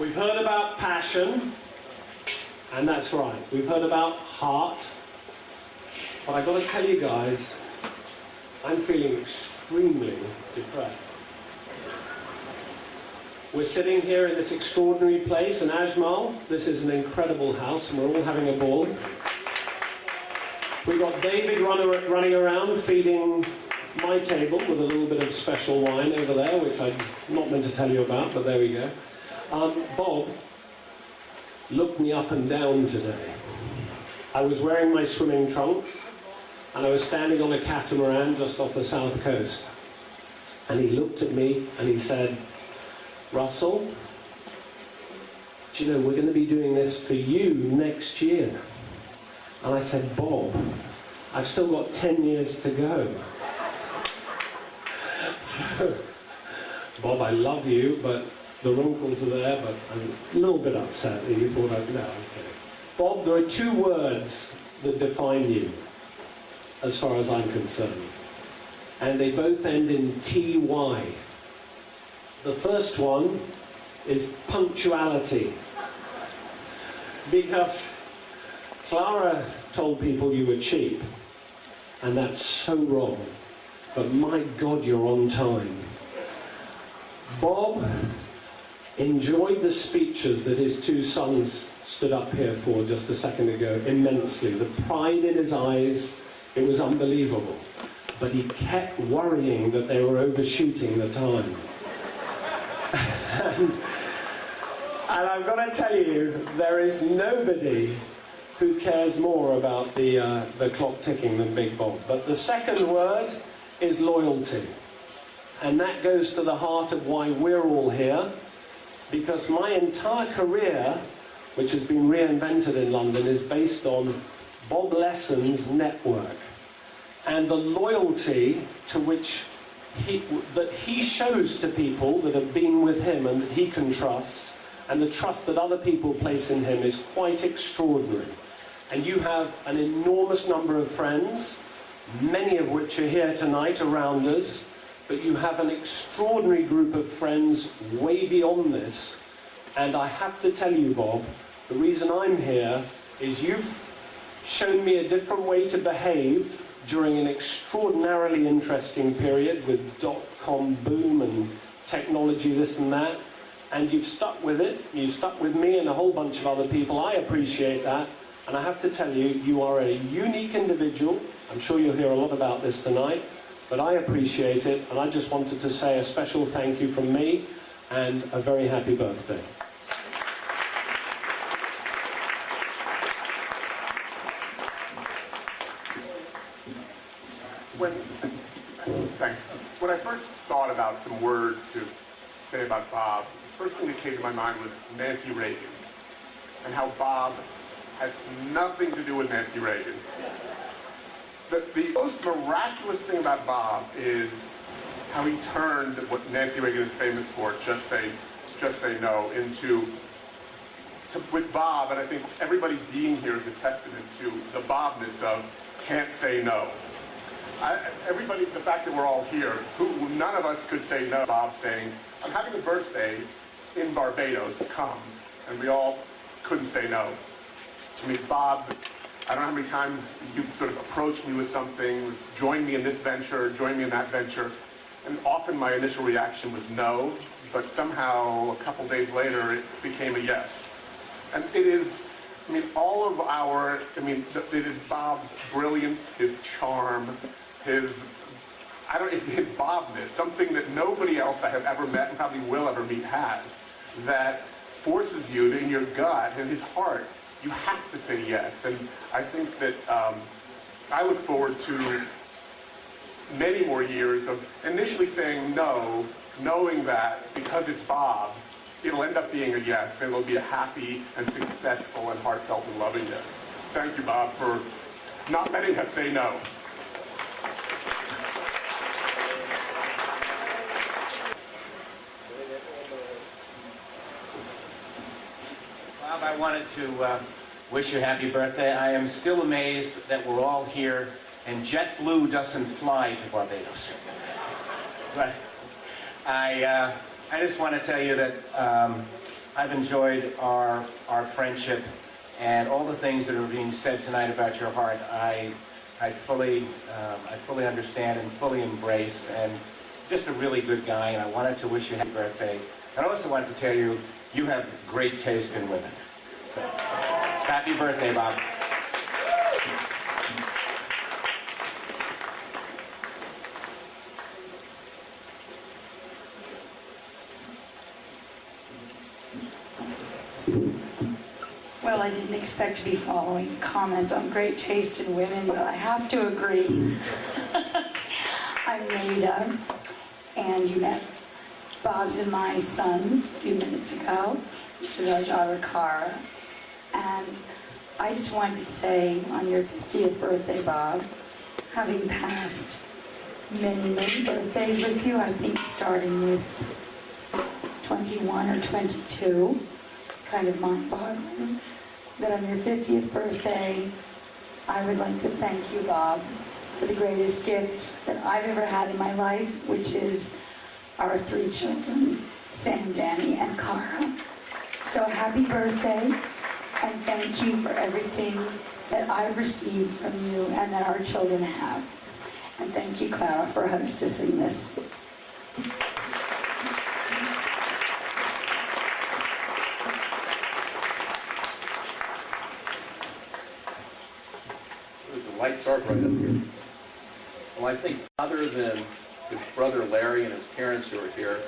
We've heard about passion, and that's right, we've heard about heart, but I've got to tell you guys, I'm feeling extremely depressed. We're sitting here in this extraordinary place in Ajmal. This is an incredible house, and we're all having a ball. We've got David running around feeding my table with a little bit of special wine over there, which I'm not meant to tell you about, but there we go. Bob looked me up and down today. I was wearing my swimming trunks, and I was standing on a catamaran just off the south coast. And he looked at me and he said, "Russell, do you know, we're going to be doing this for you next year." And I said, "Bob, I've still got 10 years to go." So, Bob, I love you, but the wrinkles are there, but I'm a little bit upset that you thought I'd... No, I'm kidding. Bob, there are 2 words that define you, as far as I'm concerned. And they both end in TY. The first one is punctuality. Because Clara told people you were cheap, and that's so wrong. But my God, you're on time. Bob enjoyed the speeches that his 2 sons stood up here for just a second ago immensely. The pride in his eyes, it was unbelievable. But he kept worrying that they were overshooting the time. and I've got to tell you, there is nobody who cares more about the clock ticking than Big Bob. But the second word is loyalty. And that goes to the heart of why we're all here. Because my entire career, which has been reinvented in London, is based on Bob Lesson's network. And the loyalty to which he shows to people that have been with him and that he can trust, and the trust that other people place in him is quite extraordinary. And you have an enormous number of friends, many of which are here tonight around us, but you have an extraordinary group of friends way beyond this. And I have to tell you, Bob, the reason I'm here is you've shown me a different way to behave during an extraordinarily interesting period with dot-com boom and technology, this and that. And you've stuck with it. You've stuck with me and a whole bunch of other people. I appreciate that. And I have to tell you, you are a unique individual. I'm sure you'll hear a lot about this tonight. But I appreciate it, and I just wanted to say a special thank you from me, and a very happy birthday. Thanks. When I first thought about some words to say about Bob, the first thing that came to my mind was Nancy Reagan, and how Bob has nothing to do with Nancy Reagan. The most miraculous thing about Bob is how he turned what Nancy Reagan is famous for, just say no, with Bob, and I think everybody being here is a testament to the Bobness of can't say no. Everybody, the fact that we're all here, none of us could say no. Bob saying, "I'm having a birthday in Barbados, come," and we all couldn't say no. I mean, Bob, I don't know how many times you sort of approached me with something, join me in this venture, join me in that venture, and often my initial reaction was no, but somehow a couple days later it became a yes. And it is, I mean, it is Bob's brilliance, his charm, his Bobness, something that nobody else I have ever met and probably will ever meet has, that forces you in your gut and his heart, you have to say yes. And I think that I look forward to many more years of initially saying no, knowing that because it's Bob, it'll end up being a yes, and it'll be a happy and successful and heartfelt and loving yes. Thank you, Bob, for not letting us say no. Bob, I wanted to wish you a happy birthday. I am still amazed that we're all here and JetBlue doesn't fly to Barbados. But I just want to tell you that I've enjoyed our friendship and all the things that are being said tonight about your heart. I fully understand and fully embrace, and just a really good guy, and I wanted to wish you happy birthday. And I also wanted to tell you, you have great taste in women. So, happy birthday, Bob. Well, I didn't expect to be following a comment on great taste in women, but I have to agree. I'm Maida, and you met Bob's and my sons a few minutes ago. This is our daughter, Cara. And I just wanted to say, on your 50th birthday, Bob, having passed many, many birthdays with you, I think starting with 21 or 22, kind of mind-boggling, that on your 50th birthday, I would like to thank you, Bob, for the greatest gift that I've ever had in my life, which is our 3 children, Sam, Danny, and Cara. So happy birthday, and thank you for everything that I've received from you and that our children have. And thank you, Clara, for hostessing this. The lights are right up here. Well, I think other than his brother Larry and his parents who are here,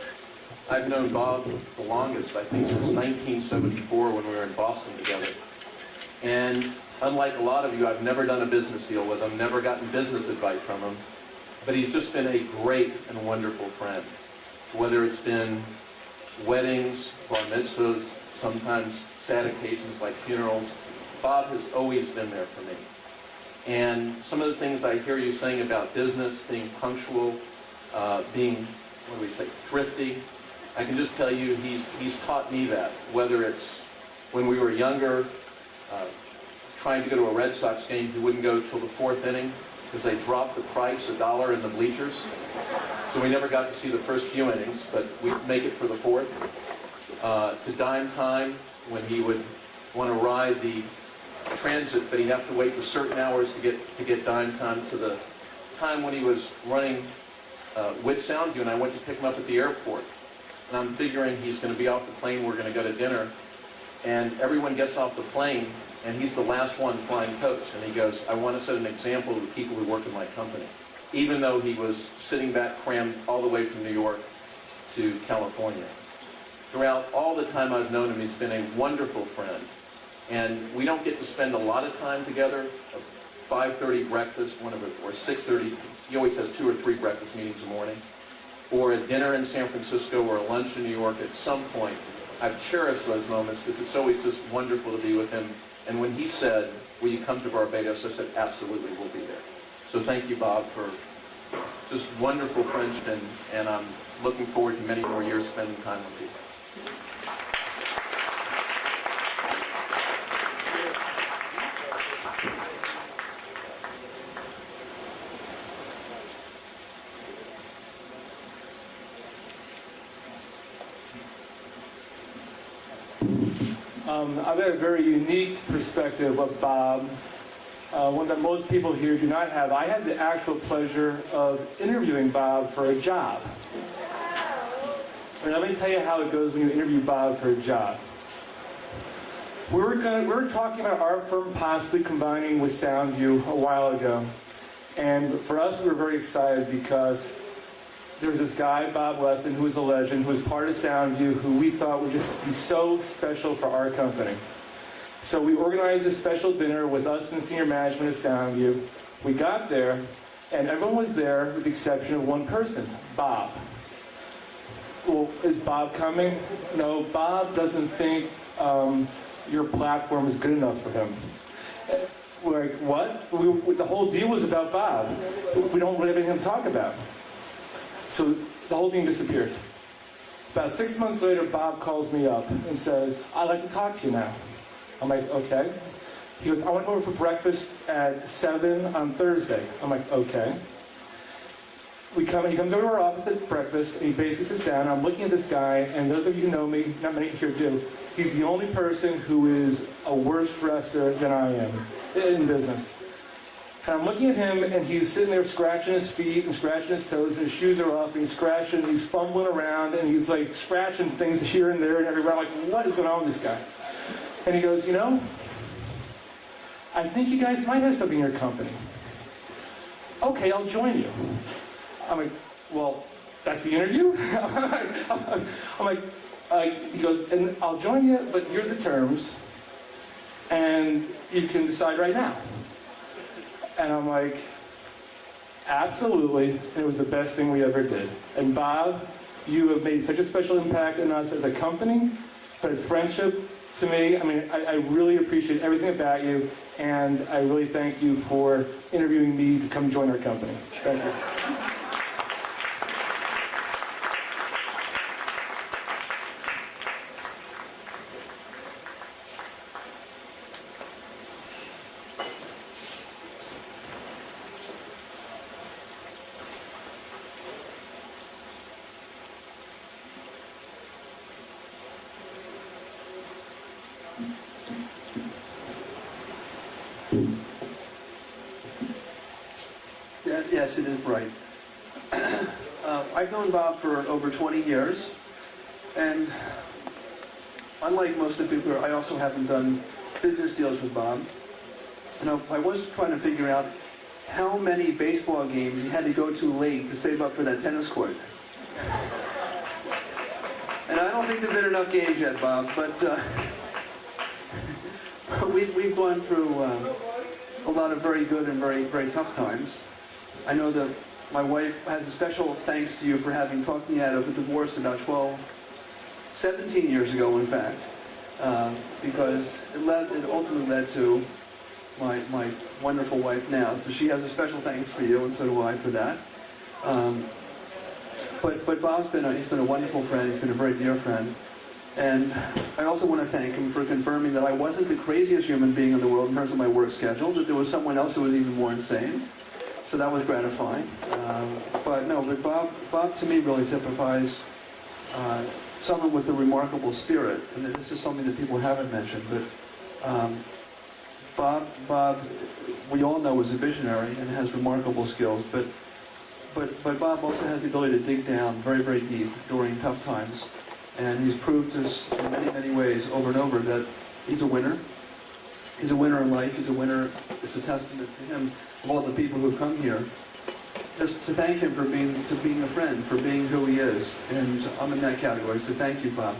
I've known Bob the longest, I think, since 1974 when we were in Boston together. And unlike a lot of you, I've never done a business deal with him, never gotten business advice from him, but he's just been a great and wonderful friend. Whether it's been weddings, bar mitzvahs, sometimes sad occasions like funerals, Bob has always been there for me. And some of the things I hear you saying about business, being punctual, being, what do we say, thrifty, I can just tell you he's taught me that. Whether it's when we were younger, trying to go to a Red Sox game, he wouldn't go till the 4th inning because they dropped the price $1 in the bleachers. So we never got to see the first few innings, but we'd make it for the 4th. To dime time, when he would want to ride the transit, but he'd have to wait for certain hours to get dime time, to the time when he was running with Soundview, and I went to pick him up at the airport. And I'm figuring he's going to be off the plane, we're going to go to dinner, and everyone gets off the plane, and he's the last one flying coach. And he goes, I want to set an example to the people who work in my company. Even though he was sitting back crammed all the way from New York to California. Throughout all the time I've known him, he's been a wonderful friend. And we don't get to spend a lot of time together. A 5:30 breakfast, or 6:30. He always has 2 or 3 breakfast meetings a morning. Or a dinner in San Francisco or a lunch in New York at some point. I've cherished those moments because it's always just wonderful to be with him. And when he said, will you come to Barbados, I said, absolutely, we'll be there. So thank you, Bob, for just wonderful friendship, and I'm looking forward to many more years spending time with you. I've got a very unique perspective of Bob, one that most people here do not have. I had the actual pleasure of interviewing Bob for a job. And let me tell you how it goes when you interview Bob for a job. We were talking about our firm possibly combining with Soundview a while ago. And for us, we were very excited because there's this guy, Bob Wesson, who is a legend, who is part of Soundview, who we thought would just be so special for our company. So we organized a special dinner with us and senior management of Soundview. We got there, and everyone was there with the exception of one person, Bob. Well, is Bob coming? No, Bob doesn't think your platform is good enough for him. We're like, what? The whole deal was about Bob. We don't really have anything to talk about. So the whole thing disappeared. About 6 months later, Bob calls me up and says, I'd like to talk to you now. I'm like, okay. He goes, I want to go over for breakfast at 7 on Thursday. I'm like, okay. he comes over to our office at breakfast, and he basically sits down. I'm looking at this guy, and those of you who know me, not many here do, he's the only person who is a worse dresser than I am in business. And I'm looking at him, and he's sitting there scratching his feet and scratching his toes, and his shoes are off, and he's scratching, and he's fumbling around, and he's like scratching things here and there and everywhere. I'm like, what is going on with this guy? And he goes, you know, I think you guys might have something in your company. Okay, I'll join you. I'm like, well, that's the interview? I'm like, he goes, and I'll join you, but here are the terms, and you can decide right now. And I'm like, absolutely. It was the best thing we ever did. And Bob, you have made such a special impact on us as a company, but as friendship to me, I mean, I really appreciate everything about you, and I really thank you for interviewing me to come join our company. Thank you. Yes, it is bright. I've known Bob for over 20 years, and unlike most of the people here, I also haven't done business deals with Bob. And I was trying to figure out how many baseball games he had to go to late to save up for that tennis court. And I don't think there have been enough games yet, Bob, but we've gone through a lot of very good and very, very tough times. I know that my wife has a special thanks to you for having talked me out of a divorce about 17 years ago, in fact, because it ultimately led to my wonderful wife now. So she has a special thanks for you, and so do I for that. But Bob's been a wonderful friend. He's been a very dear friend. And I also want to thank him for confirming that I wasn't the craziest human being in the world in terms of my work schedule, that there was someone else who was even more insane. So that was gratifying. But Bob to me really typifies someone with a remarkable spirit. And this is something that people haven't mentioned. But Bob, we all know is a visionary and has remarkable skills. But Bob also has the ability to dig down very, very deep during tough times. And he's proved us in many, many ways over and over that he's a winner. He's a winner in life. He's a winner. It's a testament to him, of all the people who have come here. Just to thank him for being a friend, for being who he is. And I'm in that category. So thank you, Bob.